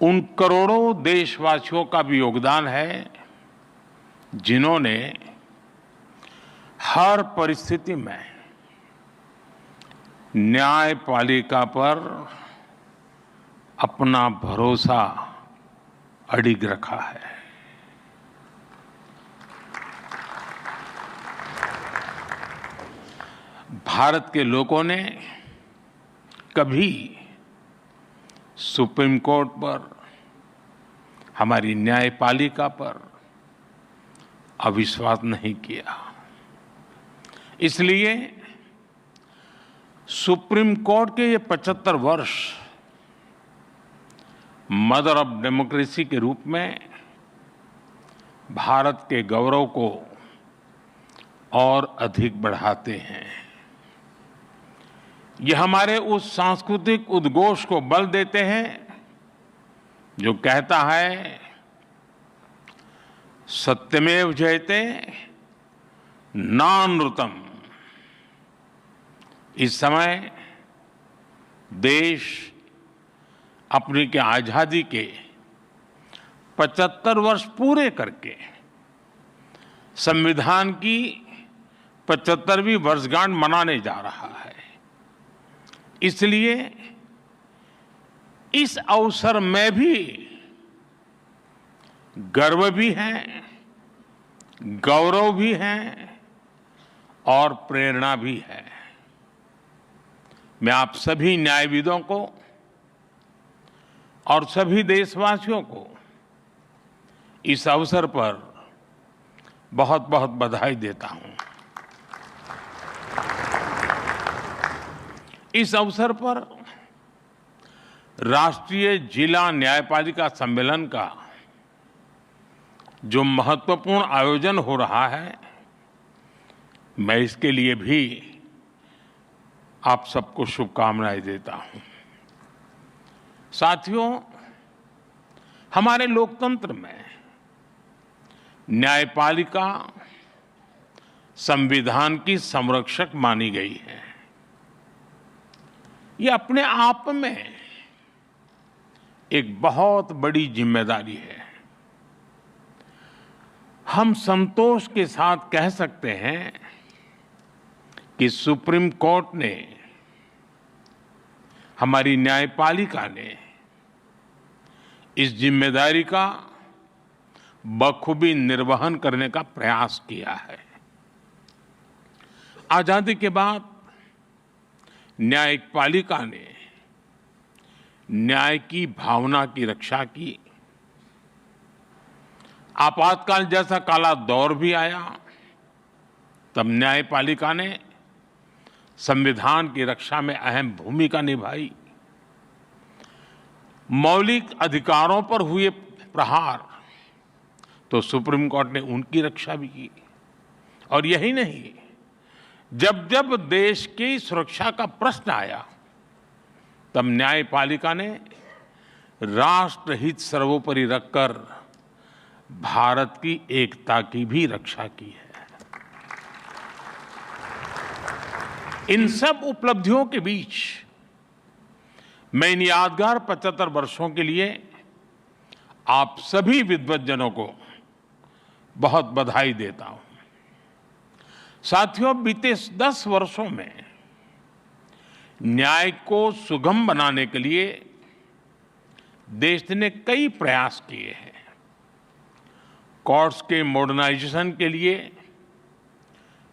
उन करोड़ों देशवासियों का भी योगदान है जिन्होंने हर परिस्थिति में न्यायपालिका पर अपना भरोसा अडिग रखा है। भारत के लोगों ने कभी सुप्रीम कोर्ट पर, हमारी न्यायपालिका पर अविश्वास नहीं किया। इसलिए सुप्रीम कोर्ट के ये 75 वर्ष मदर ऑफ डेमोक्रेसी के रूप में भारत के गौरव को और अधिक बढ़ाते हैं। ये हमारे उस सांस्कृतिक उद्घोष को बल देते हैं जो कहता है, सत्यमेव जयते नानृतम्। इस समय देश अपनी के आजादी के 75 वर्ष पूरे करके संविधान की 75वीं वर्षगांठ मनाने जा रहा है। इसलिए इस अवसर में भी गर्व भी है, गौरव भी है और प्रेरणा भी है। मैं आप सभी न्यायविदों को और सभी देशवासियों को इस अवसर पर बहुत बहुत बधाई देता हूं। इस अवसर पर राष्ट्रीय जिला न्यायपालिका सम्मेलन का जो महत्वपूर्ण आयोजन हो रहा है, मैं इसके लिए भी आप सबको शुभकामनाएं देता हूं। साथियों, हमारे लोकतंत्र में न्यायपालिका संविधान की संरक्षक मानी गई है। ये अपने आप में एक बहुत बड़ी जिम्मेदारी है। हम संतोष के साथ कह सकते हैं कि सुप्रीम कोर्ट ने, हमारी न्यायपालिका ने इस जिम्मेदारी का बखूबी निर्वहन करने का प्रयास किया है। आजादी के बाद न्यायपालिका ने न्याय की भावना की रक्षा की। आपातकाल जैसा काला दौर भी आया, तब न्यायपालिका ने संविधान की रक्षा में अहम भूमिका निभाई। मौलिक अधिकारों पर हुए प्रहार तो सुप्रीम कोर्ट ने उनकी रक्षा भी की। और यही नहीं, जब जब देश की सुरक्षा का प्रश्न आया, तब न्यायपालिका ने राष्ट्रहित सर्वोपरि रखकर भारत की एकता की भी रक्षा की है। इन सब उपलब्धियों के बीच मैं इन यादगार 75 वर्षों के लिए आप सभी विद्वज्जनों को बहुत बधाई देता हूं। साथियों, बीते 10 वर्षों में न्याय को सुगम बनाने के लिए देश ने कई प्रयास किए हैं। कोर्ट्स के मॉडर्नाइजेशन के लिए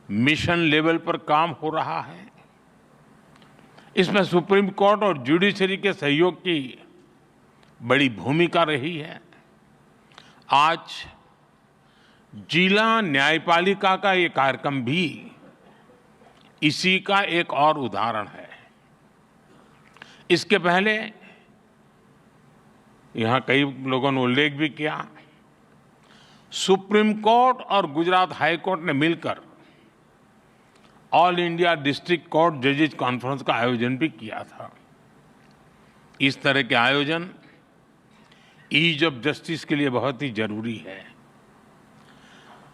मिशन लेवल पर काम हो रहा है। इसमें सुप्रीम कोर्ट और जुडिशरी के सहयोग की बड़ी भूमिका रही है। आज जिला न्यायपालिका का ये कार्यक्रम भी इसी का एक और उदाहरण है। इसके पहले यहां कई लोगों ने उल्लेख भी किया, सुप्रीम कोर्ट और गुजरात हाई कोर्ट ने मिलकर ऑल इंडिया डिस्ट्रिक्ट कोर्ट जजेज कॉन्फ्रेंस का आयोजन भी किया था। इस तरह के आयोजन ईज ऑफ जस्टिस के लिए बहुत ही जरूरी है।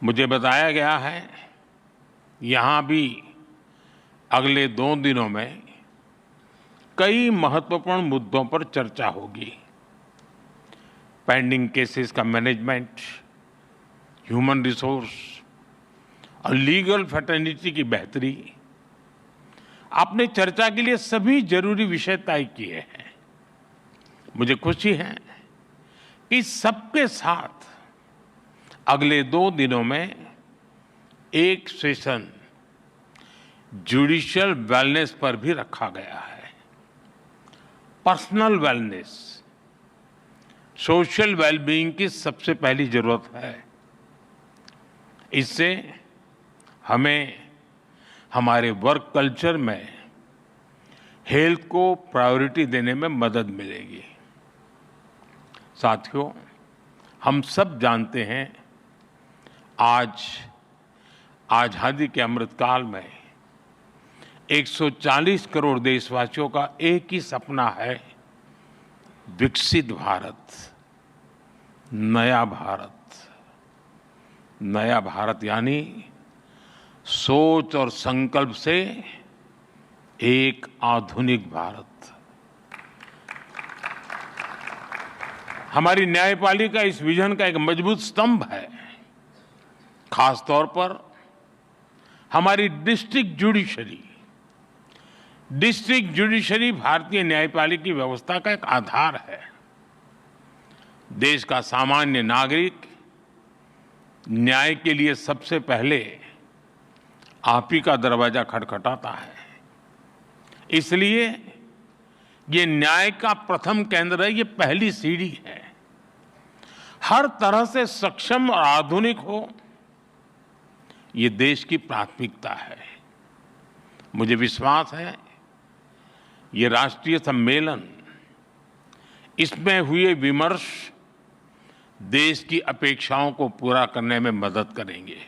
मुझे बताया गया है यहां भी अगले 2 दिनों में कई महत्वपूर्ण मुद्दों पर चर्चा होगी। पेंडिंग केसेस का मैनेजमेंट, ह्यूमन रिसोर्स और लीगल फैटर्निटी की बेहतरी। आपने चर्चा के लिए सभी जरूरी विषय तय किए हैं। मुझे खुशी है कि सबके साथ अगले 2 दिनों में एक सेशन जुडिशियल वेलनेस पर भी रखा गया है। पर्सनल वेलनेस, सोशल वेलबीइंग की सबसे पहली जरूरत है। इससे हमें हमारे वर्क कल्चर में हेल्थ को प्रायोरिटी देने में मदद मिलेगी। साथियों, हम सब जानते हैं आज आजादी के अमृतकाल में 140 करोड़ देशवासियों का एक ही सपना है, विकसित भारत, नया भारत। नया भारत यानी सोच और संकल्प से एक आधुनिक भारत। हमारी न्यायपालिका इस विजन का एक मजबूत स्तंभ है। खास तौर पर हमारी डिस्ट्रिक्ट जुडिशरी भारतीय न्यायपालिका की व्यवस्था का एक आधार है। देश का सामान्य नागरिक न्याय के लिए सबसे पहले आप ही का दरवाजा खटखटाता है। इसलिए ये न्याय का प्रथम केंद्र है, ये पहली सीढ़ी है। हर तरह से सक्षम और आधुनिक हो, ये देश की प्राथमिकता है। मुझे विश्वास है ये राष्ट्रीय सम्मेलन, इसमें हुए विमर्श देश की अपेक्षाओं को पूरा करने में मदद करेंगे।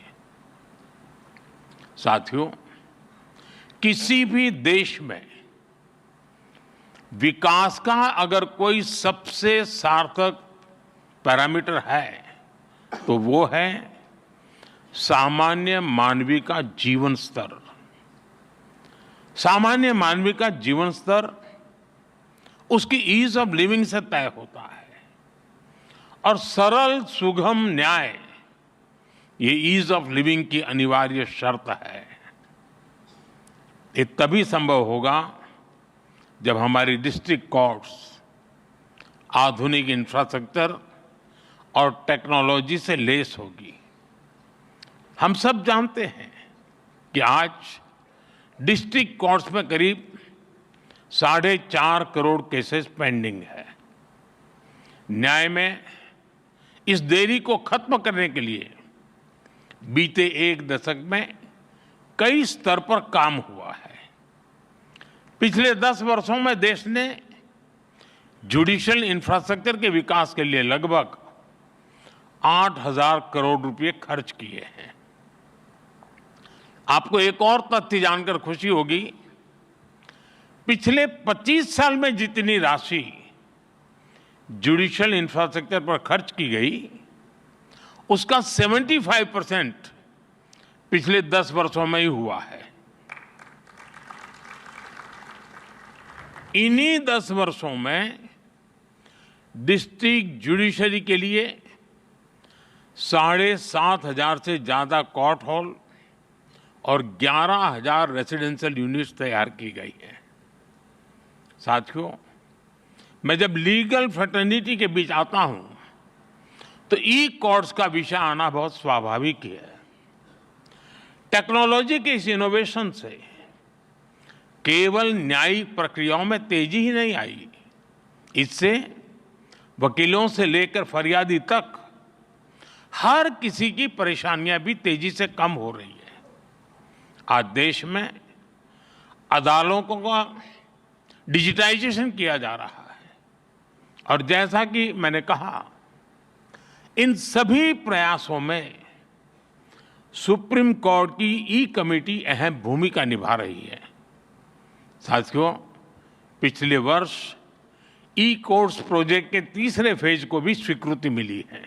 साथियों, किसी भी देश में विकास का अगर कोई सबसे सार्थक पैरामीटर है तो वो है सामान्य मानवीय का जीवन स्तर। सामान्य मानवीय का जीवन स्तर उसकी ईज ऑफ लिविंग से तय होता है और सरल सुगम न्याय ये ईज ऑफ लिविंग की अनिवार्य शर्त है। ये तभी संभव होगा जब हमारी डिस्ट्रिक्ट कोर्ट्स आधुनिक इंफ्रास्ट्रक्चर और टेक्नोलॉजी से लैस होगी। हम सब जानते हैं कि आज डिस्ट्रिक्ट कोर्ट्स में करीब 4.5 करोड़ केसेस पेंडिंग है। न्याय में इस देरी को खत्म करने के लिए बीते 1 दशक में कई स्तर पर काम हुआ है। पिछले 10 वर्षों में देश ने जुडिशियल इंफ्रास्ट्रक्चर के विकास के लिए लगभग 8,000 करोड़ रुपए खर्च किए हैं। आपको एक और तथ्य जानकर खुशी होगी, पिछले 25 साल में जितनी राशि जुडिशियल इंफ्रास्ट्रक्चर पर खर्च की गई, उसका 75% पिछले 10 वर्षों में ही हुआ है। इन्हीं 10 वर्षों में डिस्ट्रिक्ट जुडिशरी के लिए 7,500 से ज्यादा कोर्ट हॉल और 11,000 रेसिडेंशियल यूनिट्स तैयार की गई है। साथियों, मैं जब लीगल फ्रेटर्निटी के बीच आता हूं तो ई कोर्ट्स का विषय आना बहुत स्वाभाविक है। टेक्नोलॉजी के इस इनोवेशन से केवल न्यायिक प्रक्रियाओं में तेजी ही नहीं आई, इससे वकीलों से लेकर फरियादी तक हर किसी की परेशानियां भी तेजी से कम हो रही है। आज देश में अदालतों का डिजिटाइजेशन किया जा रहा है और जैसा कि मैंने कहा, इन सभी प्रयासों में सुप्रीम कोर्ट की ई कमेटी अहम भूमिका निभा रही है। साथियों, पिछले वर्ष ई कोर्ट्स प्रोजेक्ट के तीसरे फेज को भी स्वीकृति मिली है।